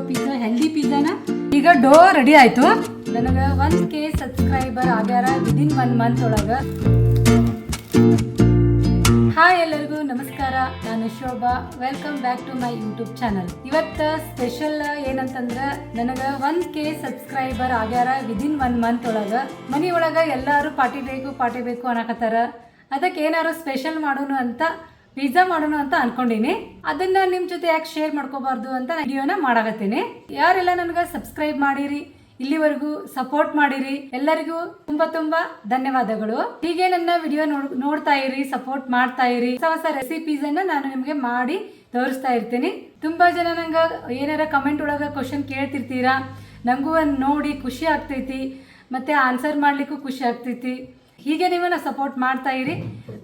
Pizza healthy ಪಿಜ್ಜಾನ ಈಗ ಡೋ ready ಆಯ್ತು. ನನಗೆ 1K ಸಬ್ಸ್ಕ್ರೈಬರ್ ಆಗ್ಯಾರ ವಿದಿನ್ 1 ಮಂತ್ ಒಳಗೆ. ಹಾಯ್ ಎಲ್ಲರಿಗೂ ನಮಸ್ಕಾರ, ನಾನು Shobha. Welcome back to my YouTube channel. ಇವತ್ತು ಸ್ಪೆಷಲ್ ಏನಂತಂದ್ರೆ ನನಗೆ 1K ಸಬ್ಸ್ಕ್ರೈಬರ್ ಆಗ್ಯಾರ ವಿದಿನ್ 1 ಮಂತ್ ಒಳಗೆ. ಮನೆ ಒಳಗೆ ಎಲ್ಲರೂ ಪಾರ್ಟಿ ಬೇಕು ಅನ್ನಕತ್ತಾರ. ಅದಕ್ಕೆ ಏನಾದ್ರು ಸ್ಪೆಷಲ್ ಮಾಡೋಣ ಅಂತ ಪಿಜ್ಜಾ ಮಾಡೋಣ ಅಂತ ಅನ್ಕೊಂಡಿನಿ. ಅದನ್ನ ನಿಮ್ಮ ಜೊತೆ ಯಾಕೆ ಶೇರ್ ಮಾಡ್ಕೋಬಾರ್ದು ಅಂತ ವಿಡಿಯೋನ ಮಾಡಾಕತ್ತೀನಿ. ಯಾರೆಲ್ಲ ನನಗೆ ಸಬ್ಸ್ಕ್ರೈಬ್ ಮಾಡಿರಿ, ಇಲ್ಲಿವರೆಗೂ ಸಪೋರ್ಟ್ ಮಾಡಿರಿ, ಎಲ್ಲರಿಗೂ ತುಂಬಾ ಧನ್ಯವಾದಗಳು. ಹೀಗೆ ನನ್ನ ವಿಡಿಯೋ ನೋಡ್ತಾ ಇರಿ, ಸಪೋರ್ಟ್ ಮಾಡ್ತಾ ಇರಿ. ಹೊಸ ರೆಸಿಪೀಸ್ ಅನ್ನ ನಾನು ನಿಮ್ಗೆ ಮಾಡಿ ತೋರಿಸ್ತಾ ಇರ್ತೀನಿ. ತುಂಬಾ ಜನ ನಂಗೆ ಏನಾರ ಕಮೆಂಟ್ ಒಳಗೆ ಕ್ವಶನ್ ಕೇಳ್ತಿರ್ತೀರಾ. ನಂಗೂ ನೋಡಿ ಖುಷಿ ಆಗ್ತೈತಿ, ಮತ್ತೆ ಆನ್ಸರ್ ಮಾಡ್ಲಿಕ್ಕೂ ಖುಷಿ ಆಗ್ತೈತಿ. ಹೀಗೆ ನೀವನ್ನ ಸಪೋರ್ಟ್ ಮಾಡ್ತಾ ಇರಿ.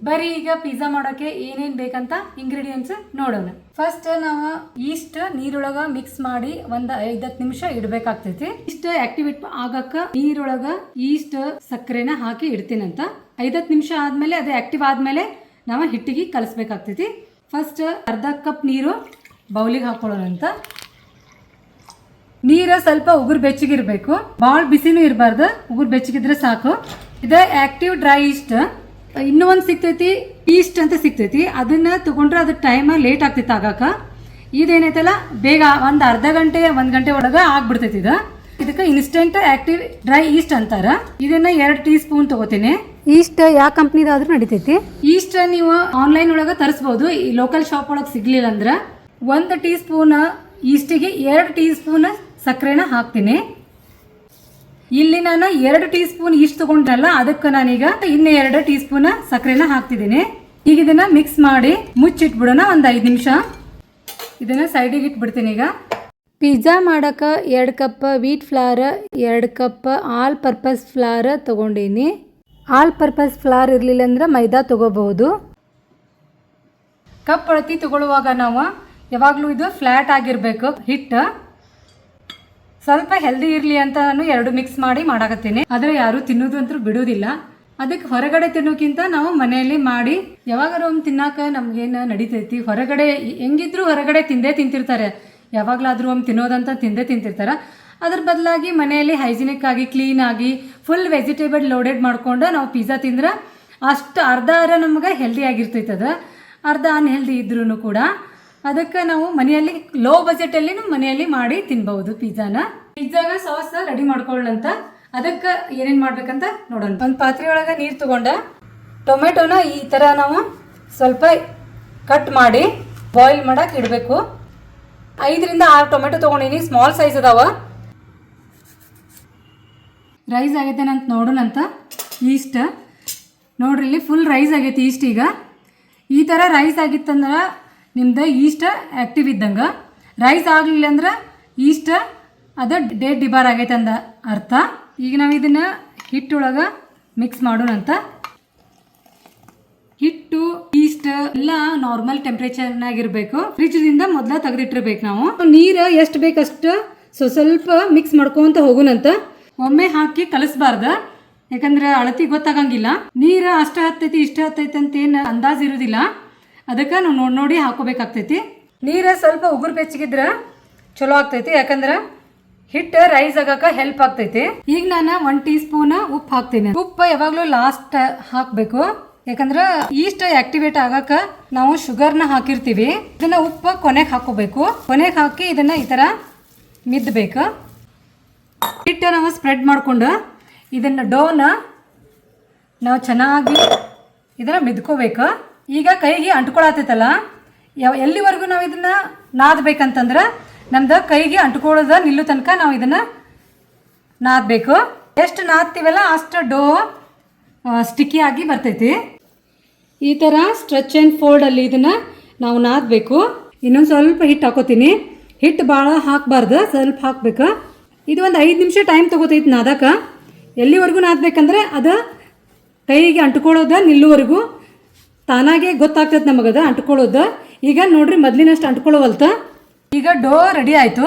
ಬರೀ ಈಗ ಪಿಜ್ಜಾ ಮಾಡೋಕೆ ಏನೇನ್ ಬೇಕಂತ ಇಂಗ್ರೀಡಿಯೆಂಟ್ಸ್ ನೋಡೋಣ. ಫಸ್ಟ್ ನಾವು ಈಸ್ಟ್ ನೀರೊಳಗ ಮಿಕ್ಸ್ ಮಾಡಿ ಒಂದ್ 5-10 ನಿಮಿಷ ಇಡಬೇಕಾಗ್ತೈತಿ. ಈಸ್ಟ್ ಆಕ್ಟಿವೇಟ್ ಆಗಕ್ಕ ನೀರೊಳಗ ಈಸ್ಟ್ ಸಕ್ಕರೆನ ಹಾಕಿ ಇಡ್ತೀನಂತ. 5-10 ನಿಮಿಷ ಆದ್ಮೇಲೆ ಅದು ಆಕ್ಟಿವ್ ಆದ್ಮೇಲೆ ನಾವು ಹಿಟ್ಟಿಗೆ ಕಲಸ್ಬೇಕಾಗ್ತೈತಿ. ಫಸ್ಟ್ ಅರ್ಧ ಕಪ್ ನೀರು ಬೌಲಿಗೆ ಹಾಕೊಳ್ಳೋಣ ಅಂತ. ನೀರು ಸ್ವಲ್ಪ ಉಗುರು ಬೆಚ್ಚಗಿರ್ಬೇಕು, ಭಾಳ ಬಿಸಿನೂ ಇರಬಾರ್ದು, ಉಗುರು ಬೆಚ್ಚಗಿದ್ರೆ ಸಾಕು. ಇದು ಆಕ್ಟಿವ್ ಡ್ರೈ ಈಸ್ಟ್. ಇನ್ನೂ ಒಂದು ಸಿಗ್ತೈತಿ ಈಸ್ಟ್ ಅಂತ ಸಿಗ್ತೈತಿ, ಅದನ್ನ ತಗೊಂಡ್ರೆ ಅದು ಟೈಮ್ ಲೇಟ್ ಆಗ್ತೈತಿ ಆಗಾಕ. ಇದೇನೈತಲ್ಲ ಬೇಗ ಒಂದು ಅರ್ಧ ಗಂಟೆ 1 ಗಂಟೆ ಒಳಗೆ ಆಗ್ಬಿಡ್ತೈತಿ. ಇದಕ್ಕೆ ಇನ್ಸ್ಟೆಂಟ್ ಆಕ್ಟಿವ್ ಡ್ರೈ ಈಸ್ಟ್ ಅಂತಾರ. ಇದನ್ನ 2 ಟೀ ಸ್ಪೂನ್ ತಗೋತೀನಿ. ಈಸ್ಟ್ ಯಾವ ಕಂಪ್ನಿದಾದ್ರೂ ನಡಿತೈತಿ. ಈಸ್ಟ್ ನೀವು ಆನ್ಲೈನ್ ಒಳಗೆ ತರಿಸ್ಬೋದು, ಈ ಲೋಕಲ್ ಶಾಪ್ ಒಳಗೆ ಸಿಗ್ಲಿಲ್ಲ ಅಂದ್ರೆ 1 ಟೀ ಸ್ಪೂನ್ ಈಸ್ಟಿಗೆ 2 ಟೀ ಸ್ಪೂನ್ ಸಕ್ಕರೆನ ಹಾಕ್ತೀನಿ. ಇಲ್ಲಿ ನಾನು 2 ಟೀ ಸ್ಪೂನ್ ಈಸ್ಟ್ ತಗೊಂಡ್ರಲ್ಲ, ಅದಕ್ಕೆ ನಾನೀಗ ಇನ್ನು 2 ಟೀ ಸ್ಪೂನ್ ಸಕ್ಕರೆನ ಹಾಕ್ತಿದ್ದೀನಿ. ಈಗ ಇದನ್ನ ಮಿಕ್ಸ್ ಮಾಡಿ ಮುಚ್ಚಿಟ್ಬಿಡೋಣ ಒಂದು 5 ನಿಮಿಷ. ಇದನ್ನ ಸೈಡಿಗೆ ಇಟ್ಬಿಡ್ತೀನಿ. ಈಗ ಪಿಜ್ಜಾ ಮಾಡಕ್ಕೆ 2 cup wheat flour, 2 cup all purpose flour ತಗೊಂಡೀನಿ. ಆಲ್ ಪರ್ಪಸ್ ಫ್ಲಾರ್ ಇರಲಿಲ್ಲ ಅಂದ್ರೆ ಮೈದಾ ತಗೋಬಹುದು. ಕಪ್ ಅಳತಿ ತಗೊಳ್ಳುವಾಗ ನಾವು ಯಾವಾಗಲೂ ಇದು ಫ್ಲಾಟ್ ಆಗಿರಬೇಕು ಹಿಟ್ಟು. ಸ್ವಲ್ಪ ಹೆಲ್ದಿ ಇರಲಿ ಅಂತ ನಾನು 2 ಮಿಕ್ಸ್ ಮಾಡಿ ಮಾಡಾಕತ್ತೀನಿ. ಆದರೆ ಯಾರು ತಿನ್ನೋದು ಅಂತೂ ಬಿಡೋದಿಲ್ಲ. ಅದಕ್ಕೆ ಹೊರಗಡೆ ತಿನ್ನೋಕ್ಕಿಂತ ನಾವು ಮನೆಯಲ್ಲಿ ಮಾಡಿ ಯಾವಾಗಾರು ಒಮ್ಮೆ ತಿನ್ನಾಕ ನಮ್ಗೇನು ನಡೀತೈತಿ. ಹೊರಗಡೆ ಹೆಂಗಿದ್ರು ಹೊರಗಡೆ ತಿಂತಿರ್ತಾರೆ, ಯಾವಾಗಲಾದ್ರೂ ಒಮ್ಮೆ ತಿನ್ನೋದಂತ ತಿಂತಿರ್ತಾರೆ. ಅದ್ರ ಬದಲಾಗಿ ಮನೆಯಲ್ಲಿ ಹೈಜಿನಿಕ್ ಆಗಿ ಕ್ಲೀನ್ ಆಗಿ ಫುಲ್ ವೆಜಿಟೇಬಲ್ ಲೋಡೆಡ್ ಮಾಡ್ಕೊಂಡು ನಾವು ಪಿಜ್ಜಾ ತಿಂದ್ರೆ ಅಷ್ಟು ಅರ್ಧ ನಮ್ಗೆ ಹೆಲ್ದಿ ಆಗಿರ್ತೈತೆ. ಅದು ಅರ್ಧ ಅನ್ಹೆಲ್ದಿ ಇದ್ರೂ ಕೂಡ ಅದಕ್ಕೆ ನಾವು ಮನೆಯಲ್ಲಿ ಲೋ ಬಜೆಟಲ್ಲಿ ಮನೆಯಲ್ಲಿ ಮಾಡಿ ತಿನ್ಬಹುದು ಪಿಜ್ಜಾನ. ಪಿಜ್ಜಾಗ ಸಾಸ್ ರೆಡಿ ಮಾಡ್ಕೊಳ್ಳಂತ. ಅದಕ್ಕೆ ಏನೇನು ಮಾಡ್ಬೇಕಂತ ನೋಡೋಣ. ಒಂದು ಪಾತ್ರೆ ಒಳಗೆ ನೀರು ತಗೊಂಡ ಟೊಮೆಟೊನ ಈ ಥರ ನಾವು ಸ್ವಲ್ಪ ಕಟ್ ಮಾಡಿ ಬಾಯ್ಲ್ ಮಾಡಕ್ಕೆ ಇಡಬೇಕು. 5ರಿಂದ 6 ಟೊಮೆಟೊ ತೊಗೊಂಡಿನಿ, ಸ್ಮಾಲ್ ಸೈಜ್ ಅದಾವ. ರೈಸ್ ಆಗೈತೆ ಅಂತ ನೋಡೋಣಂತ. ಈಸ್ಟ್ ನೋಡ್ರಿ, ಇಲ್ಲಿ ಫುಲ್ ರೈಸ್ ಆಗೈತಿ ಈಸ್ಟ್. ಈಗ ಈ ಥರ ರೈಸ್ ಆಗಿತ್ತಂದ್ರೆ ನಿಮ್ದು ಈಸ್ಟ್ ಆ್ಯಕ್ಟಿವ್ ಇದ್ದಂಗೆ. ರೈಸ್ ಆಗಲಿಲ್ಲ ಅಂದ್ರೆ ಈಸ್ಟ್ ಅದು ಡೇಟ್ ಡಿಬಾರ್ ಆಗೈತೆ ಅಂದ ಅರ್ಥ. ಈಗ ನಾವು ಇದನ್ನು ಹಿಟ್ಟೊಳಗೆ ಮಿಕ್ಸ್ ಮಾಡೋಣಂತ. ಹಿಟ್ಟು ಈಸ್ಟ್ ಎಲ್ಲ ನಾರ್ಮಲ್ ಟೆಂಪ್ರೇಚರ್ನಾಗಿರಬೇಕು. ಫ್ರಿಜ್ದಿಂದ ಮೊದಲ ತೆಗೆದಿಟ್ಟಿರ್ಬೇಕು. ನಾವು ನೀರು ಎಷ್ಟು ಬೇಕಷ್ಟು ಸ್ವಲ್ಪ ಮಿಕ್ಸ್ ಮಾಡ್ಕೊಂತ ಹೋಗೋಣಂತ. ಒಮ್ಮೆ ಹಾಕಿ ಕಲಿಸ್ಬಾರ್ದು, ಯಾಕಂದ್ರೆ ಅಳತಿ ಗೊತ್ತಾಗಂಗಿಲ್ಲ. ನೀರು ಅಷ್ಟು ಹತ್ತೈತಿ ಇಷ್ಟು ಹತ್ತೈತಿ ಅಂತ ಏನು ಅಂದಾಜು ಇರೋದಿಲ್ಲ. ಅದಕ್ಕೆ ನಾವು ನೋಡಿ ಹಾಕೋಬೇಕಾಗ್ತೈತಿ. ನೀರು ಸ್ವಲ್ಪ ಉಗುರು ಬೆಚ್ಚಗಿದ್ರೆ ಚಲೋ ಆಗ್ತೈತಿ, ಯಾಕಂದ್ರೆ ಹಿಟ್ಟು ರೈಸ್ ಆಗಕ್ಕೆ ಹೆಲ್ಪ್ ಆಗ್ತೈತಿ. ಈಗ ನಾನು 1 ಟೀ ಸ್ಪೂನ್ ಉಪ್ಪು ಹಾಕ್ತೀನಿ. ಉಪ್ಪು ಯಾವಾಗಲೂ ಲಾಸ್ಟ್ ಹಾಕಬೇಕು, ಯಾಕಂದ್ರೆ ಈಸ್ಟ್ ಆಕ್ಟಿವೇಟ್ ಆಗಕ್ಕೆ ನಾವು ಶುಗರ್ನ ಹಾಕಿರ್ತೀವಿ. ಇದನ್ನ ಉಪ್ಪು ಕೊನೆಗೆ ಹಾಕೋಬೇಕು. ಕೊನೆಗೆ ಹಾಕಿ ಇದನ್ನ ಈ ಥರ ಮಿದ್ದಬೇಕು. ಹಿಟ್ಟು ನಾವು ಸ್ಪ್ರೆಡ್ ಮಾಡ್ಕೊಂಡು ಇದನ್ನ ಡೋನ ನಾವು ಚೆನ್ನಾಗಿ ಇದನ್ನ ಮಿದ್ಕೋಬೇಕು. ಈಗ ಕೈಗೆ ಅಂಟ್ಕೊಳತೈತಲ್ಲ, ಎಲ್ಲಿವರೆಗೂ ನಾವು ಇದನ್ನ ನಾದಬೇಕಂತಂದ್ರೆ ನಮ್ದು ಕೈಗೆ ಅಂಟ್ಕೊಳ್ಳೋದ ನಿಲ್ಲೋ ತನಕ ನಾವು ಇದನ್ನ ನಾದಬೇಕು. ಎಷ್ಟು ನಾದ್ತೀವಲ್ಲ ಅಷ್ಟು ಡೋ ಸ್ಟಿಕ್ಕಿ ಆಗಿ ಬರ್ತೈತಿ. ಈ ಥರ ಸ್ಟ್ರೆಚ್ ಆ್ಯಂಡ್ ಫೋಲ್ಡಲ್ಲಿ ಇದನ್ನ ನಾವು ನಾದಬೇಕು. ಇನ್ನೊಂದು ಸ್ವಲ್ಪ ಹಿಟ್ಟು ಹಾಕೋತೀನಿ. ಹಿಟ್ಟು ಭಾಳ ಹಾಕಬಾರ್ದು, ಸ್ವಲ್ಪ ಹಾಕ್ಬೇಕು. ಇದು ಒಂದು 5 ನಿಮಿಷ ಟೈಮ್ ತೊಗೋತೈತಿ ನಾದಕ್ಕೆ. ಎಲ್ಲಿವರೆಗೂ ನಾದಬೇಕಂದ್ರೆ ಅದು ಕೈಗೆ ಅಂಟ್ಕೊಳ್ಳೋದ ನಿಲ್ಲುವರೆಗೂ ತಾನಾಗೆ ಗೊತ್ತಾಗ್ತದೆ ನಮಗದ ಅಂಟ್ಕೊಳ್ಳೋದು. ಈಗ ನೋಡ್ರಿ ಮೊದಲಿನಷ್ಟು ಅಂಟ್ಕೊಳ್ಳೋವಲ್ತ. ಈಗ ಡೋ ರೆಡಿ ಆಯಿತು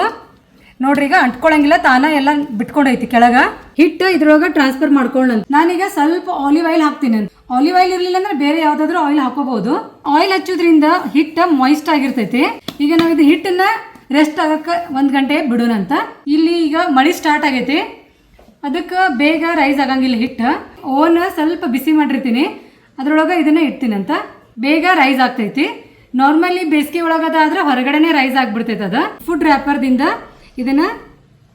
ನೋಡ್ರಿ. ಈಗ ಅಂಟ್ಕೊಳಂಗಿಲ್ಲ, ತಾನ ಎಲ್ಲ ಬಿಟ್ಕೊಂಡೈತಿ ಕೆಳಗೆ. ಹಿಟ್ಟು ಇದ್ರೊಳಗೆ ಟ್ರಾನ್ಸ್ಫರ್ ಮಾಡ್ಕೊಳ್ಳೋಣ. ನಾನೀಗ ಸ್ವಲ್ಪ ಆಲಿವ್ ಆಯಿಲ್ ಹಾಕ್ತೀನಿ. ಆಲಿವ್ ಆಯಿಲ್ ಇರಲಿಲ್ಲ ಅಂದ್ರೆ ಬೇರೆ ಯಾವುದಾದ್ರೂ ಆಯಿಲ್ ಹಾಕೋಬಹುದು. ಆಯಿಲ್ ಹಚ್ಚೋದ್ರಿಂದ ಹಿಟ್ಟು ಮಾಯಿಸ್ಟ್ ಆಗಿರ್ತೈತಿ. ಈಗ ನಾವು ಇದು ಹಿಟ್ಟನ್ನ ರೆಸ್ಟ್ ಆಗಕ್ಕೆ 1 ಗಂಟೆ ಬಿಡೋಣಂತ. ಇಲ್ಲಿ ಈಗ ಮಳೆ ಸ್ಟಾರ್ಟ್ ಆಗೈತಿ, ಅದಕ್ಕೆ ಬೇಗ ರೈಸ್ ಆಗಂಗಿಲ್ಲ. ಹಿಟ್ಟು ಓವನ್ ಸ್ವಲ್ಪ ಬಿಸಿ ಮಾಡಿರ್ತೀನಿ, ಅದ್ರೊಳಗೆ ಇದನ್ನು ಇಡ್ತೀನಂತ ಬೇಗ ರೈಸ್ ಆಗ್ತೈತಿ. ನಾರ್ಮಲಿ ಬೇಸಿಗೆ ಒಳಗದಾದ್ರೆ ಹೊರಗಡೆನೇ ರೈಸ್ ಆಗಿಬಿಡ್ತೈತೆ. ಅದು ಫುಡ್ ರ್ಯಾಪರ್ದಿಂದ ಇದನ್ನು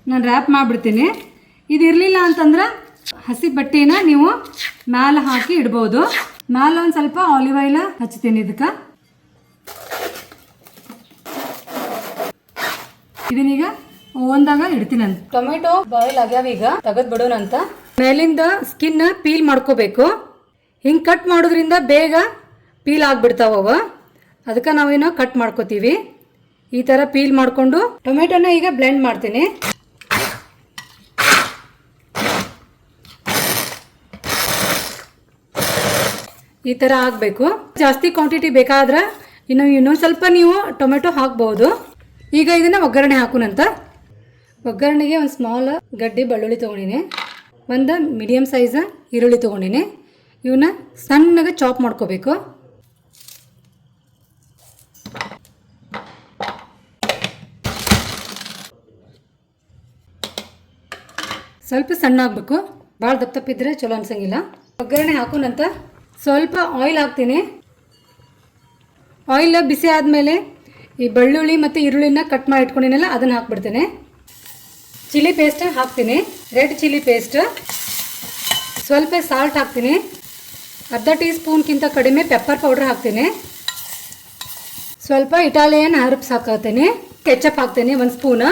ನಾನು ರ್ಯಾಪ್ ಮಾಡಿಬಿಡ್ತೀನಿ. ಇದು ಇರಲಿಲ್ಲ ಅಂತಂದ್ರೆ ಹಸಿ ಬಟ್ಟೆನ ನೀವು ಮ್ಯಾಲೆ ಹಾಕಿ ಇಡ್ಬೋದು. ಮ್ಯಾಲೆ ಒಂದು ಸ್ವಲ್ಪ ಆಲಿವ್ ಆಯಿಲ್ ಹಚ್ತೀನಿ. ಇದಕ್ಕೆ ಇದನ್ನೀಗ ಓವನ್ದಾಗ ಇಡ್ತೀನಂತ. ಟೊಮೆಟೊ ಬಾಯ್ಲ್ ಆಗ್ಯಾವ, ಈಗ ತೆಗೆದು ಬಿಡೋಣಂತ. ಮೇಲಿಂದ ಸ್ಕಿನ್ ಪೀಲ್ ಮಾಡ್ಕೋಬೇಕು. ಹಿಂಗೆ ಕಟ್ ಮಾಡೋದ್ರಿಂದ ಬೇಗ ಪೀಲ್ ಆಗಿಬಿಡ್ತಾವ. ಅದಕ್ಕೆ ನಾವೇನೋ ಕಟ್ ಮಾಡ್ಕೋತೀವಿ. ಈ ಥರ ಪೀಲ್ ಮಾಡಿಕೊಂಡು ಟೊಮೆಟೊನ ಈಗ ಬ್ಲೆಂಡ್ ಮಾಡ್ತೀನಿ. ಈ ಥರ ಆಗಬೇಕು. ಜಾಸ್ತಿ ಕ್ವಾಂಟಿಟಿ ಬೇಕಾದ್ರೆ ಇನ್ನೊಂದು ಸ್ವಲ್ಪ ನೀವು ಟೊಮೆಟೊ ಹಾಕ್ಬೋದು. ಈಗ ಇದನ್ನು ಒಗ್ಗರಣೆ ಹಾಕೋಣಂತ. ಒಗ್ಗರಣೆಗೆ ಒಂದು ಸ್ಮಾಲ್ ಗಡ್ಡೆ ಬೆಳ್ಳುಳ್ಳಿ ತೊಗೊಂಡಿನಿ, ಒಂದು ಮೀಡಿಯಮ್ ಸೈಜ್ ಈರುಳ್ಳಿ ತೊಗೊಂಡಿನಿ. ಇವನ್ನ ಸಣ್ಣಗೆ ಚಾಪ್ ಮಾಡ್ಕೋಬೇಕು. ಸ್ವಲ್ಪ ಸಣ್ಣ ಆಗಬೇಕು, ಭಾಳ ದಪ್ಪಿದ್ರೆ ಚಲೋ ಅನ್ಸಂಗಿಲ್ಲ. ಒಗ್ಗರಣೆ ಹಾಕೋಣಂತ. ಸ್ವಲ್ಪ ಆಯಿಲ್ ಹಾಕ್ತೀನಿ. ಆಯಿಲ್ ಬಿಸಿ ಆದಮೇಲೆ ಈ ಬೆಳ್ಳುಳ್ಳಿ ಮತ್ತು ಈರುಳ್ಳಿನ ಕಟ್ ಮಾಡಿ ಇಟ್ಕೊಂಡಿನಲ್ಲ ಅದನ್ನು ಹಾಕ್ಬಿಡ್ತೀನಿ. ಚಿಲ್ಲಿ ಪೇಸ್ಟ್ ಹಾಕ್ತೀನಿ, ರೆಡ್ ಚಿಲ್ಲಿ ಪೇಸ್ಟ್. ಸ್ವಲ್ಪ ಸಾಲ್ಟ್ ಹಾಕ್ತೀನಿ. ಅರ್ಧ ಟೀ ಸ್ಪೂನ್ಗಿಂತ ಕಡಿಮೆ ಪೆಪ್ಪರ್ ಪೌಡ್ರ್ ಹಾಕ್ತೀನಿ. ಸ್ವಲ್ಪ ಇಟಾಲಿಯನ್ ಹರ್ಬ್ಸ್ ಹಾಕ್ತೀನಿ. ಕೆಚಪ್ ಹಾಕ್ತೀನಿ 1 ಸ್ಪೂನ್.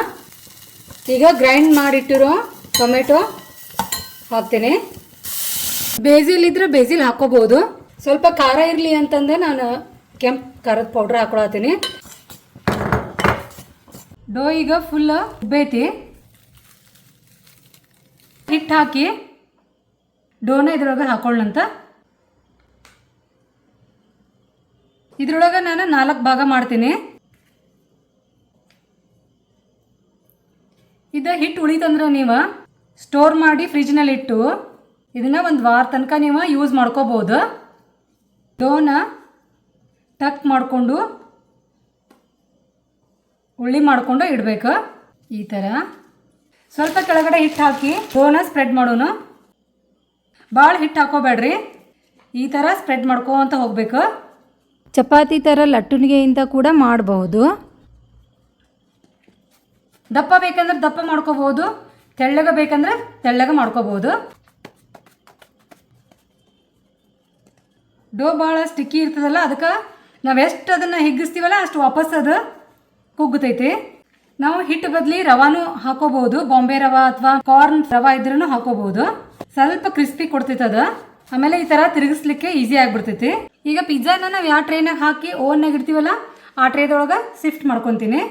ಈಗ ಗ್ರೈಂಡ್ ಮಾಡಿಟ್ಟಿರೋ ಟೊಮೆಟೊ ಹಾಕ್ತೀನಿ. ಬೇಸಿಲ್ ಇದ್ರೆ ಬೇಸಿಲ್ ಹಾಕೋಬೋದು. ಸ್ವಲ್ಪ ಖಾರ ಇರಲಿ ಅಂತಂದೆ ನಾನು ಕೆಂಪು ಖಾರದ ಪೌಡ್ರ್ ಹಾಕೊಳತ್ತೀನಿ. ಡೋ ಈಗ ಫುಲ್ ಉಬ್ಬೈತಿ. ಹಿಟ್ಟು ಹಾಕಿ ಡೋನ ಇದ್ರೊಳಗೆ ಹಾಕೊಳ್ಳಂತ. ಇದ್ರೊಳಗೆ ನಾನು 4 ಭಾಗ ಮಾಡ್ತೀನಿ. ಇದು ಹಿಟ್ಟು ಉಳಿತಂದ್ರೆ ನೀವು ಸ್ಟೋರ್ ಮಾಡಿ ಫ್ರಿಜ್ನಲ್ಲಿ ಇಟ್ಟು ಇದನ್ನು 1 ವಾರ ತನಕ ನೀವು ಯೂಸ್ ಮಾಡ್ಕೋಬೋದು. ಡೋನ ಟಕ್ ಮಾಡಿಕೊಂಡು ಉಳ್ಳಿ ಮಾಡಿಕೊಂಡು ಇಡಬೇಕು. ಈ ಥರ ಸ್ವಲ್ಪ ಕೆಳಗಡೆ ಹಿಟ್ಟು ಹಾಕಿ ಡೋನ ಸ್ಪ್ರೆಡ್ ಮಾಡೋಣ. ಭಾಳ ಹಿಟ್ಟು ಹಾಕೋಬೇಡ್ರಿ, ಈ ಥರ ಸ್ಪ್ರೆಡ್ ಮಾಡ್ಕೊತ ಹೋಗ್ಬೇಕು. ಚಪಾತಿ ಥರ ಲಟ್ಟಣಿಗೆಯಿಂದ ಕೂಡ ಮಾಡಬಹುದು. ದಪ್ಪ ಬೇಕಂದ್ರೆ ದಪ್ಪ ಮಾಡ್ಕೋಬೋದು, ತೆಳ್ಳಗೆ ಬೇಕಂದ್ರೆ ತೆಳ್ಳಗೆ ಮಾಡ್ಕೋಬೋದು. ಡೋ ಭಾಳ ಸ್ಟಿಕ್ಕಿ ಇರ್ತದಲ್ಲ, ಅದಕ್ಕೆ ನಾವು ಎಷ್ಟು ಅದನ್ನು ಹಿಗ್ಗಿಸ್ತೀವಲ್ಲ ಅಷ್ಟು ವಾಪಸ್ ಅದು ಕುಗ್ಗುತ್ತೈತಿ. ನಾವು ಹಿಟ್ಟು ಬದಲಿ ರವಾನು ಹಾಕೋಬಹುದು, ಬಾಂಬೆ ರವಾ ಅಥವಾ ಕಾರ್ನ್ ರವಾ ಇದ್ರೂ ಹಾಕೋಬಹುದು. ಸ್ವಲ್ಪ ಕ್ರಿಸ್ಪಿ ಕೊಡ್ತೈತದ. ಆಮೇಲೆ ಈ ಥರ ತಿರುಗಿಸ್ಲಿಕ್ಕೆ ಈಸಿ ಆಗಿಬಿಡ್ತೈತಿ. ಈಗ ಪಿಜ್ಜಾನ ನಾವು ಯಾವ ಟ್ರೇನಾಗ ಹಾಕಿ ಓವನ್ನಾಗ ಇಡ್ತೀವಲ್ಲ ಆ ಟ್ರೇದೊಳಗೆ ಶಿಫ್ಟ್ ಮಾಡ್ಕೊತೀನಿ.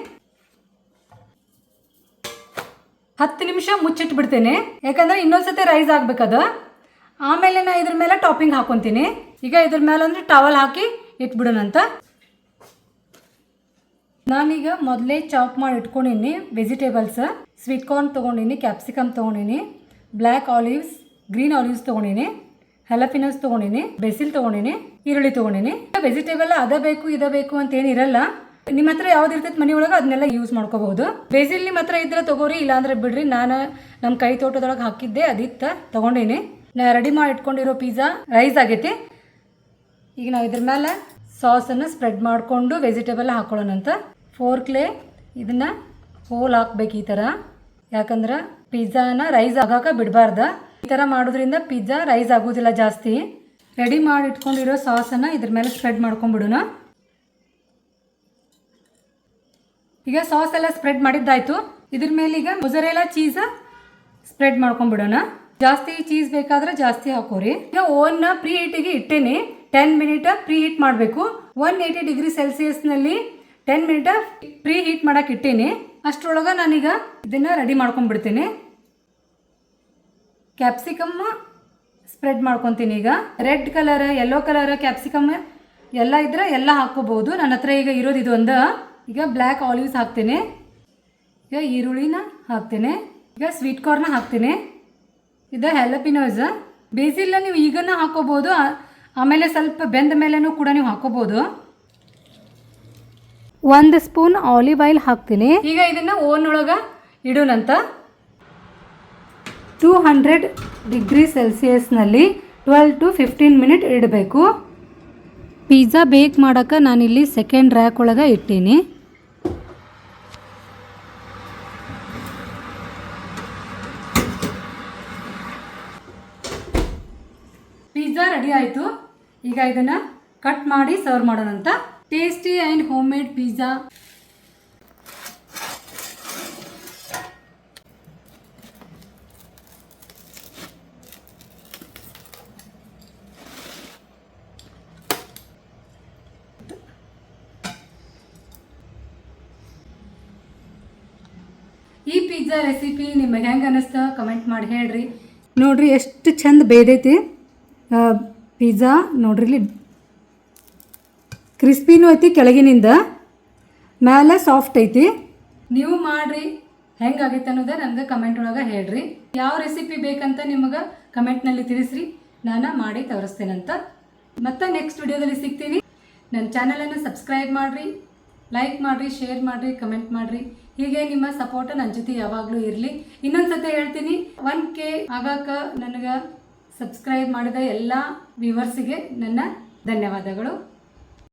10 ನಿಮಿಷ ಮುಚ್ಚಿಟ್ಬಿಡ್ತೇನೆ, ಯಾಕಂದ್ರೆ ಇನ್ನೊಂದ್ಸತಿ ರೈಸ್ ಆಗ್ಬೇಕದ. ಆಮೇಲೆ ನಾ ಇದ್ರ ಮೇಲೆ ಟಾಪಿಂಗ್ ಹಾಕೊತೀನಿ. ಈಗ ಇದ್ರ ಮೇಲೆ ಅಂದ್ರೆ ಟವಲ್ ಹಾಕಿ ಇಟ್ಬಿಡೋಣಂತ. ನಾನೀಗ ಮೊದಲೇ ಚಾಪ್ ಮಾಡಿ ಇಟ್ಕೊಂಡಿನಿ ವೆಜಿಟೇಬಲ್ಸ್. ಸ್ವೀಟ್ ಕಾರ್ನ್ ತೊಗೊಂಡಿನಿ, ಕ್ಯಾಪ್ಸಿಕಮ್ ತೊಗೊಂಡಿನಿ, ಬ್ಲ್ಯಾಕ್ ಆಲಿವ್ಸ್, ಗ್ರೀನ್ ಆಲಿವ್ಸ್ ತೊಗೊಂಡಿನಿ, ಹಲಪಿನೋಸ್ ತೊಗೊಂಡಿನಿ, ಬೆಸಿಲ್ ತೊಗೊಂಡಿನಿ, ಈರುಳ್ಳಿ ತೊಗೊಂಡಿನಿ. ವೆಜಿಟೇಬಲ್ ಅದ ಬೇಕು ಇದ ಬೇಕು ಅಂತ ಏನಿರಲ್ಲ. ನಿಮ್ಮ ಹತ್ರ ಯಾವ್ದು ಇರ್ತೈತೆ ಮನೆ ಒಳಗೆ ಅದನ್ನೆಲ್ಲ ಯೂಸ್ ಮಾಡ್ಕೋಬಹುದು. ಬೇಸಿಲ್ ನಿಮ್ಮ ಹತ್ರ ಇದ್ರೆ ತಗೋರಿ, ಇಲ್ಲಾಂದ್ರೆ ಬಿಡ್ರಿ. ನಾನು ನಮ್ಮ ಕೈ ತೋಟದೊಳಗೆ ಹಾಕಿದ್ದೆ, ಅದಿತ್ತ ತಗೊಂಡಿನಿ. ನಾ ರೆಡಿ ಮಾಡಿ ಇಟ್ಕೊಂಡಿರೋ ಪಿಜ್ಜಾ ರೈಸ್ ಆಗೈತಿ. ಈಗ ನಾವು ಇದ್ರ ಮೇಲೆ ಸಾಸನ್ನು ಸ್ಪ್ರೆಡ್ ಮಾಡಿಕೊಂಡು ವೆಜಿಟೇಬಲ್ ಹಾಕೊಳ್ಳೋಣಂತ. ಫೋರ್ಕ್ಲೆ ಇದನ್ನು ಹೋಲ್ ಹಾಕ್ಬೇಕು ಈ ಥರ, ಯಾಕಂದ್ರೆ ಪಿಜ್ಜಾನ ರೈಸ್ ಆಗಾಕ ಬಿಡಬಾರ್ದ. ಈ ಥರ ಮಾಡೋದ್ರಿಂದ ಪಿಜ್ಜಾ ರೈಸ್ ಆಗೋದಿಲ್ಲ ಜಾಸ್ತಿ. ರೆಡಿ ಮಾಡಿ ಇಟ್ಕೊಂಡಿರೋ ಸಾಸನ್ನು ಇದ್ರ ಮೇಲೆ ಸ್ಪ್ರೆಡ್ ಮಾಡ್ಕೊಂಡ್ಬಿಡೋಣ. ಈಗ ಸಾಸ್ ಎಲ್ಲ ಸ್ಪ್ರೆಡ್ ಮಾಡಿದ್ದಾಯ್ತು. ಇದ್ರ ಮೇಲೆ ಈಗ ಮೊಜರೆಲಾ ಚೀಸ್ ಸ್ಪ್ರೆಡ್ ಮಾಡ್ಕೊಂಡ್ಬಿಡೋಣ. ಜಾಸ್ತಿ ಚೀಸ್ ಬೇಕಾದ್ರೆ ಜಾಸ್ತಿ ಹಾಕೋರಿ. ಈಗ ಓವನ್ನ ಪ್ರೀ ಹೀಟಿಗೆ ಇಟ್ಟೇನೆ. 10 ಮಿನಿಟ್ ಪ್ರೀ ಹೀಟ್ ಮಾಡಬೇಕು. 180 ಡಿಗ್ರಿ ಸೆಲ್ಸಿಯಸ್ನಲ್ಲಿ 10 ಮಿನಿಟ್ ಪ್ರೀ ಹೀಟ್ ಮಾಡಕ್ಕೆ ಇಟ್ಟೇನೆ. ಅಷ್ಟರೊಳಗೆ ನಾನೀಗ ಇದನ್ನು ರೆಡಿ ಮಾಡ್ಕೊಂಡ್ಬಿಡ್ತೀನಿ. ಕ್ಯಾಪ್ಸಿಕಮ್ ಸ್ಪ್ರೆಡ್ ಮಾಡ್ಕೊತೀನಿ. ಈಗ red colour, yellow colour capsicum ಎಲ್ಲ ಇದ್ರೆ ಎಲ್ಲ ಹಾಕ್ಕೋಬಹುದು. ನನ್ನ ಹತ್ರ ಈಗ ಇರೋದು ಇದು ಒಂದು. ಈಗ ಬ್ಲ್ಯಾಕ್ ಆಲಿವ್ಸ್ ಹಾಕ್ತೇನೆ. ಈಗ ಈರುಳ್ಳಿನ ಹಾಕ್ತೇನೆ. ಈಗ ಸ್ವೀಟ್ ಕಾರ್ನ್ ಹಾಕ್ತೇನೆ. ಇದು ಹ್ಯಾಲಪಿನೋಸ್. ಬೇಸಿಲ್ಲ ನೀವು ಈಗನ ಹಾಕೋಬಹುದು, ಆಮೇಲೆ ಸ್ವಲ್ಪ ಬೆಂದ ಮೇಲೆನೂ ಕೂಡ ನೀವು ಹಾಕೋಬಹುದು. 1 ಸ್ಪೂನ್ ಆಲಿವ್ ಆಯಿಲ್ ಹಾಕ್ತೀನಿ. ಈಗ ಇದನ್ನು ಓವನ್ ಒಳಗೆ ಇಡೋಣಂತ. 200 ಡಿಗ್ರಿ ಸೆಲ್ಸಿಯಸ್ನಲ್ಲಿ 12 to 15 ಮಿನಿಟ್ ಇಡಬೇಕು. ಪಿಜ್ಜಾ ಬೇಕ್ ಮಾಡೋಕ್ಕೆ ನಾನಿಲ್ಲಿ ಸೆಕೆಂಡ್ ರ್ಯಾಕ್ ಒಳಗೆ ಇಟ್ಟೀನಿ. ಪಿಜ್ಜಾ ರೆಡಿ ಆಯಿತು. ಈಗ ಇದನ್ನು ಕಟ್ ಮಾಡಿ ಸರ್ವ್ ಮಾಡೋಣಂತ. Tasty and homemade pizza. ಈ ಪಿಜ್ಜಾ ರೆಸಿಪಿ ನಿಮಗೆ ಹೆಂಗೆ ಅನ್ನಿಸ್ತಾ ಕಮೆಂಟ್ ಮಾಡಿ ಹೇಳ್ರಿ. ನೋಡ್ರಿ ಎಷ್ಟು ಚಂದ ಬೇದೈತಿ ಪಿಜ್ಜಾ. ನೋಡ್ರಿ ಇಲ್ಲಿ ಕ್ರಿಸ್ಪಿನೂ ಐತಿ, ಕೆಳಗಿನಿಂದ ಮೇಲೆ ಸಾಫ್ಟ್ ಐತಿ. ನೀವು ಮಾಡ್ರಿ, ಹೆಂಗಾಗೈತೆ ಅನ್ನೋದೇ ನನಗೆ ಕಮೆಂಟ್ ಒಳಗೆ ಹೇಳ್ರಿ. ಯಾವ ರೆಸಿಪಿ ಬೇಕಂತ ನಿಮಗೆ ಕಮೆಂಟ್ನಲ್ಲಿ ತಿಳಿಸ್ರಿ, ನಾನು ಮಾಡಿ ತೋರಿಸ್ತೇನಂತ. ಮತ್ತೆ ನೆಕ್ಸ್ಟ್ ವಿಡಿಯೋದಲ್ಲಿ ಸಿಗ್ತೀನಿ. ನನ್ನ ಚಾನಲನ್ನು ಸಬ್ಸ್ಕ್ರೈಬ್ ಮಾಡಿರಿ, ಲೈಕ್ ಮಾಡಿರಿ, ಶೇರ್ ಮಾಡಿರಿ, ಕಮೆಂಟ್ ಮಾಡಿರಿ. ಹೀಗೆ ನಿಮ್ಮ ಸಪೋರ್ಟ್ ನನ್ನ ಜೊತೆ ಯಾವಾಗಲೂ ಇರಲಿ. ಇನ್ನೊಂದು ಸತಿ ಹೇಳ್ತೀನಿ, 1K ಆಗಾಕ ನನಗೆ ಸಬ್ಸ್ಕ್ರೈಬ್ ಮಾಡಿದ ಎಲ್ಲ ವ್ಯೂವರ್ಸಿಗೆ ನನ್ನ ಧನ್ಯವಾದಗಳು.